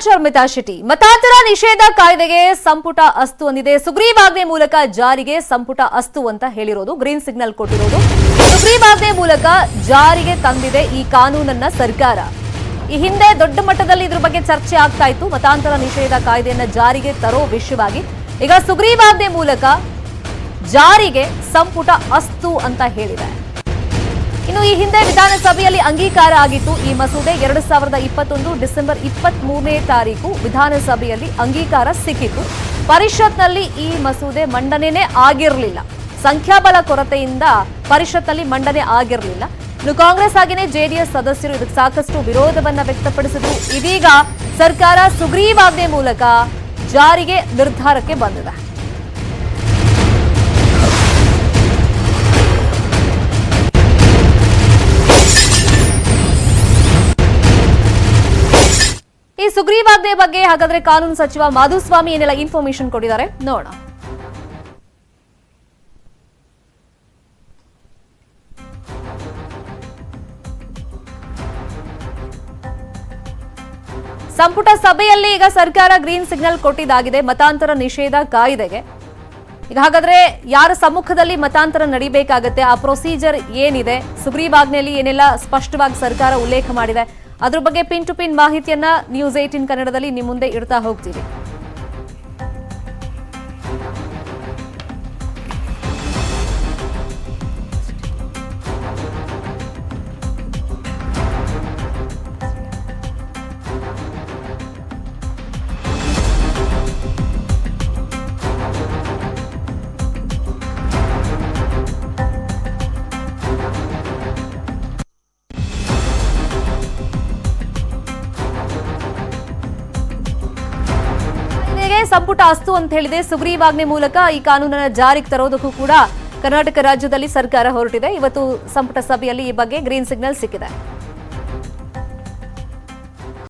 ಶರ್ಮಿತಾ ಶೆಟ್ಟಿ ಮತಾಂತರ ನಿಷೇಧ ಕಾಯ್ದೆಗೆ ಸಂಪುಟ ಅಸ್ತು ಅಂದಿದೆ. ಸುಗ್ರೀವಾಜ್ಞೆ ಮೂಲಕ ಜಾರಿಗೆ ಸಂಪುಟ ಅಸ್ತು ಅಂತ ಹೇಳಿರೋದು, ಗ್ರೀನ್ ಸಿಗ್ನಲ್ ಕೊಟ್ಟಿರೋದು. ಸುಗ್ರೀವಾಜ್ಞೆ ಮೂಲಕ ಜಾರಿಗೆ ತಂದಿದೆ ಈ ಕಾನೂನನ್ನ ಸರ್ಕಾರ. ಈ ಹಿಂದೆ ದೊಡ್ಡ ಮಟ್ಟದಲ್ಲಿ ಇದ್ರ ಬಗ್ಗೆ ಚರ್ಚೆ ಆಗ್ತಾ ಇತ್ತು, ಮತಾಂತರ ನಿಷೇಧ ಕಾಯ್ದೆಯನ್ನ ಜಾರಿಗೆ ತರೋ ವಿಷಯವಾಗಿ. ಈಗ ಸುಗ್ರೀವಾಜ್ಞೆ ಮೂಲಕ ಜಾರಿಗೆ ಸಂಪುಟ ಅಸ್ತು ಅಂತ ಹೇಳಿದೆ. ಇನ್ನು ಈ ಹಿಂದೆ ವಿಧಾನಸಭೆಯಲ್ಲಿ ಅಂಗೀಕಾರ ಆಗಿತ್ತು ಈ ಮಸೂದೆ. 2021 ಡಿಸೆಂಬರ್ 23ನೇ ತಾರೀಕು ವಿಧಾನಸಭೆಯಲ್ಲಿ ಅಂಗೀಕಾರ ಸಿಕ್ಕಿತ್ತು. ಪರಿಷತ್ನಲ್ಲಿ ಈ ಮಸೂದೆ ಮಂಡನೆನೇ ಆಗಿರಲಿಲ್ಲ. ಸಂಖ್ಯಾಬಲ ಕೊರತೆಯಿಂದ ಪರಿಷತ್ನಲ್ಲಿ ಮಂಡನೆ ಆಗಿರಲಿಲ್ಲ. ಇನ್ನು ಕಾಂಗ್ರೆಸ್ ಹಾಗೆಯೇ ಜೆಡಿಎಸ್ ಸದಸ್ಯರು ಇದಕ್ಕೆ ಸಾಕಷ್ಟು ವಿರೋಧವನ್ನ ವ್ಯಕ್ತಪಡಿಸಿದ್ರು. ಇದೀಗ ಸರ್ಕಾರ ಸುಗ್ರೀವಾಜ್ಞೆ ಮೂಲಕ ಜಾರಿಗೆ ನಿರ್ಧಾರಕ್ಕೆ ಬಂದಿದೆ. ಈ ಸುಗ್ರೀವಾಜ್ಞೆ ಬಗ್ಗೆ ಹಾಗಾದ್ರೆ ಕಾನೂನು ಸಚಿವ ಮಾಧುಸ್ವಾಮಿ ಏನೆಲ್ಲ ಇನ್ಫಾರ್ಮೇಶನ್ ಕೊಟ್ಟಿದ್ದಾರೆ ನೋಡೋಣ. ಸಂಪುಟ ಸಭೆಯಲ್ಲಿ ಈಗ ಸರ್ಕಾರ ಗ್ರೀನ್ ಸಿಗ್ನಲ್ ಕೊಟ್ಟಿದ್ದಾಗಿದೆ ಮತಾಂತರ ನಿಷೇಧ ಕಾಯ್ದೆಗೆ. ಈಗ ಹಾಗಾದ್ರೆ ಯಾರ ಸಮ್ಮುಖದಲ್ಲಿ ಮತಾಂತರ ನಡೀಬೇಕಾಗತ್ತೆ, ಆ ಪ್ರೊಸೀಜರ್ ಏನಿದೆ, ಸುಗ್ರೀವಾಜ್ಞೆಯಲ್ಲಿ ಏನೆಲ್ಲ ಸ್ಪಷ್ಟವಾಗಿ ಸರ್ಕಾರ ಉಲ್ಲೇಖ ಮಾಡಿದೆ, ಅದ್ರ ಬಗ್ಗೆ ಪಿನ್ ಟು ಪಿನ್ ಮಾಹಿತಿಯನ್ನ ನ್ಯೂಸ್ 18 ಕನ್ನಡದಲ್ಲಿ ನಿಮ್ಮ ಮುಂದೆ ಇಡ್ತಾ ಹೋಗ್ತೀವಿ. ಸಂಪುಟ ಅಸ್ತು ಅಂತ ಹೇಳಿದೆ. ಸುಗ್ರೀವಾಜ್ಞೆ ಮೂಲಕ ಈ ಕಾನೂನನ್ನ ಜಾರಿಗೆ ತರೋದಕ್ಕೂ ಕೂಡ ಕರ್ನಾಟಕ ರಾಜ್ಯದಲ್ಲಿ ಸರ್ಕಾರ ಹೊರಟಿದೆ. ಇವತ್ತು ಸಂಪುಟ ಸಭೆಯಲ್ಲಿ ಈ ಬಗ್ಗೆ ಗ್ರೀನ್ ಸಿಗ್ನಲ್ ಸಿಕ್ಕಿದೆ.